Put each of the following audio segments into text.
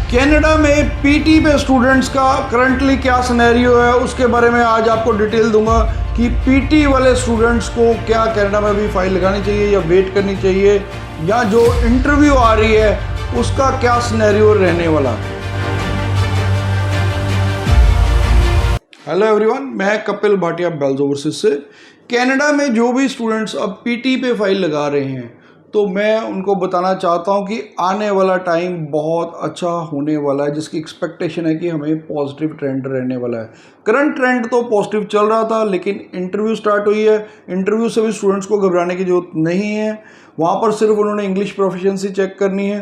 Canada में PT पे students का करंटली क्या सिनेरियो है उसके बारे में आज आपको डिटेल दूंगा कि पीटी वाले स्टूडेंट्स को क्या कनाडा में भी फाइल लगानी चाहिए या वेट करनी चाहिए, या जो इंटरव्यू आ रही है उसका क्या सिनेरियो रहने वाला। हेलो एवरीवन, मैं कपिल भाटिया बेल्स ओवरसीज से। कनाडा में जो भी स्टूडेंट्स अब पीटी पे फाइल लगा रहे हैं तो मैं उनको बताना चाहता हूं कि आने वाला टाइम बहुत अच्छा होने वाला है, जिसकी एक्सपेक्टेशन है कि हमें पॉजिटिव ट्रेंड रहने वाला है। करंट ट्रेंड तो पॉजिटिव चल रहा था, लेकिन इंटरव्यू स्टार्ट हुई है। इंटरव्यू से भी स्टूडेंट्स को घबराने की जरूरत नहीं है। वहाँ पर सिर्फ उन्होंने इंग्लिश प्रोफिशिएंसी चेक करनी है।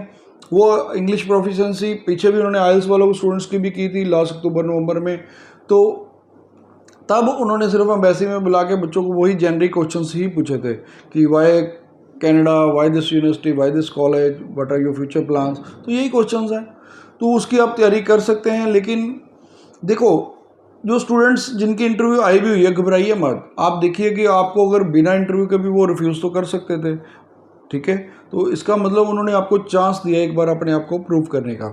वो इंग्लिश प्रोफिशिएंसी पीछे भी उन्होंने आइल्स वालों स्टूडेंट्स की भी की थी लास्ट अक्टूबर नवंबर में, तो तब उन्होंने सिर्फ एम्बेसी में बुला के बच्चों को वही जेनरिक क्वेश्चंस ही पूछे थे कि why Canada, why this university, why this college, what are your future plans. तो यही क्वेश्चंस हैं, तो उसकी आप तैयारी कर सकते हैं। लेकिन देखो, जो स्टूडेंट्स जिनकी इंटरव्यू आई भी हुई है, घबराइए मत। आप देखिए कि आपको अगर बिना इंटरव्यू के भी वो रिफ्यूज़ तो कर सकते थे, ठीक है। तो इसका मतलब उन्होंने आपको चांस दिया एक बार अपने आप को प्रूव करने का।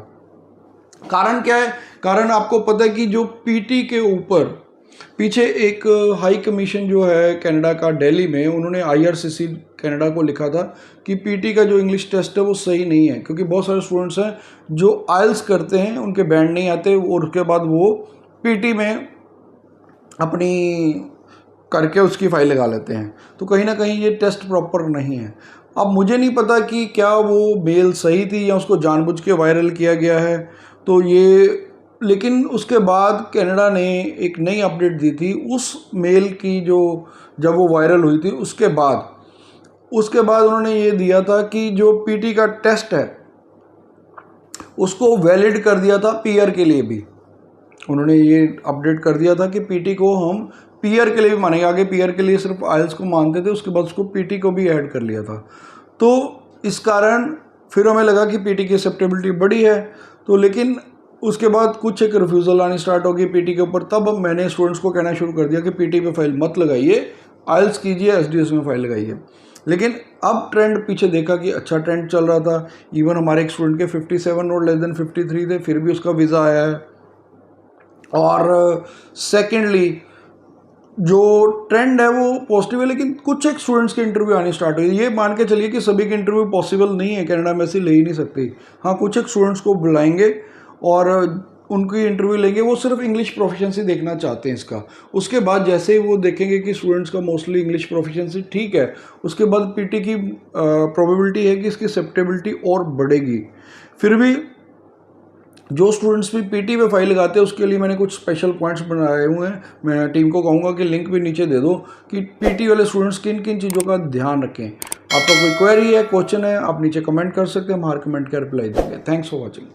कारण क्या है? कारण आपको पता है कि जो पीटी के ऊपर पीछे एक हाई कमीशन जो है कनाडा का दिल्ली में, उन्होंने आईआरसीसी कनाडा को लिखा था कि पीटी का जो इंग्लिश टेस्ट है वो सही नहीं है, क्योंकि बहुत सारे स्टूडेंट्स हैं जो आइल्स करते हैं, उनके बैंड नहीं आते और उसके बाद वो पीटी में अपनी करके उसकी फाइल लगा लेते हैं। तो कहीं ना कहीं ये टेस्ट प्रॉपर नहीं है। अब मुझे नहीं पता कि क्या वो मेल सही थी या उसको जानबूझ के वायरल किया गया है, तो ये, लेकिन उसके बाद कनाडा ने एक नई अपडेट दी थी उस मेल की, जो जब वो वायरल हुई थी उसके बाद उन्होंने ये दिया था कि जो पीटी का टेस्ट है उसको वैलिड कर दिया था पीआर के लिए भी। उन्होंने ये अपडेट कर दिया था कि पीटी को हम पीआर के लिए भी मानेंगे। आगे पीआर के लिए सिर्फ आइल्स को मानते थे, उसके बाद उसको पीटी को भी ऐड कर लिया था। तो इस कारण फिर हमें लगा कि पीटी की एक्सेप्टेबिलिटी बड़ी है। तो लेकिन उसके बाद कुछ एक रिफ्यूज़ल आनी स्टार्ट होगी पीटी के ऊपर। तब मैंने स्टूडेंट्स को कहना शुरू कर दिया कि पीटी पे फाइल मत लगाइए, आइल्स कीजिए, एसडीएस में फाइल लगाइए। लेकिन अब ट्रेंड पीछे देखा कि अच्छा ट्रेंड चल रहा था। इवन हमारे एक स्टूडेंट के 57 और लेस देन 53 थे, फिर भी उसका वीज़ा आया है। और सेकेंडली जो ट्रेंड है वो पॉजिटिव है, लेकिन कुछ एक स्टूडेंट्स के इंटरव्यू आनी स्टार्ट हुई। ये मान के चलिए कि सभी के इंटरव्यू पॉसिबल नहीं है, कनाडा में ऐसे ले ही नहीं सकती। हाँ, कुछ एक स्टूडेंट्स को बुलाएंगे और उनकी इंटरव्यू लेंगे। वो सिर्फ इंग्लिश प्रोफिशिएंसी देखना चाहते हैं इसका। उसके बाद जैसे ही वो देखेंगे कि स्टूडेंट्स का मोस्टली इंग्लिश प्रोफिशिएंसी ठीक है, उसके बाद पीटी की प्रोबेबिलिटी है कि इसकी एक्सेप्टेबिलिटी और बढ़ेगी। फिर भी जो स्टूडेंट्स भी पीटी पे फाइल लगाते हैं उसके लिए मैंने कुछ स्पेशल पॉइंट्स बनाए हुए हैं। मैं टीम को कहूँगा कि लिंक भी नीचे दे दो कि पीटी वाले स्टूडेंट्स किन किन चीज़ों का ध्यान रखें। आपका कोई क्वेरी है, क्वेश्चन है, आप नीचे कमेंट कर सकते हैं, हम हर कमेंट का रिप्लाई देंगे। Thanks for watching.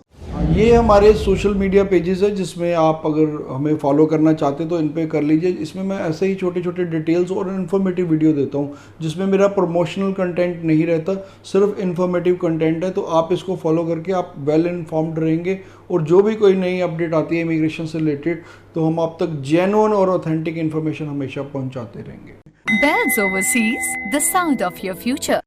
ये हमारे सोशल मीडिया पेजेस है, जिसमें आप अगर हमें फॉलो करना चाहते हैं तो इन पे कर लीजिए। इसमें मैं ऐसे ही छोटे छोटे डिटेल्स और इन्फॉर्मेटिव वीडियो देता हूँ, जिसमें मेरा प्रमोशनल कंटेंट नहीं रहता, सिर्फ इन्फॉर्मेटिव कंटेंट है। तो आप इसको फॉलो करके आप वेल इन्फॉर्म्ड रहेंगे, और जो भी कोई नई अपडेट आती है इमिग्रेशन से रिलेटेड तो हम आप तक जेन्युइन और ऑथेंटिक इन्फॉर्मेशन हमेशा पहुँचाते रहेंगे। Bells Overseas, the sound of your future.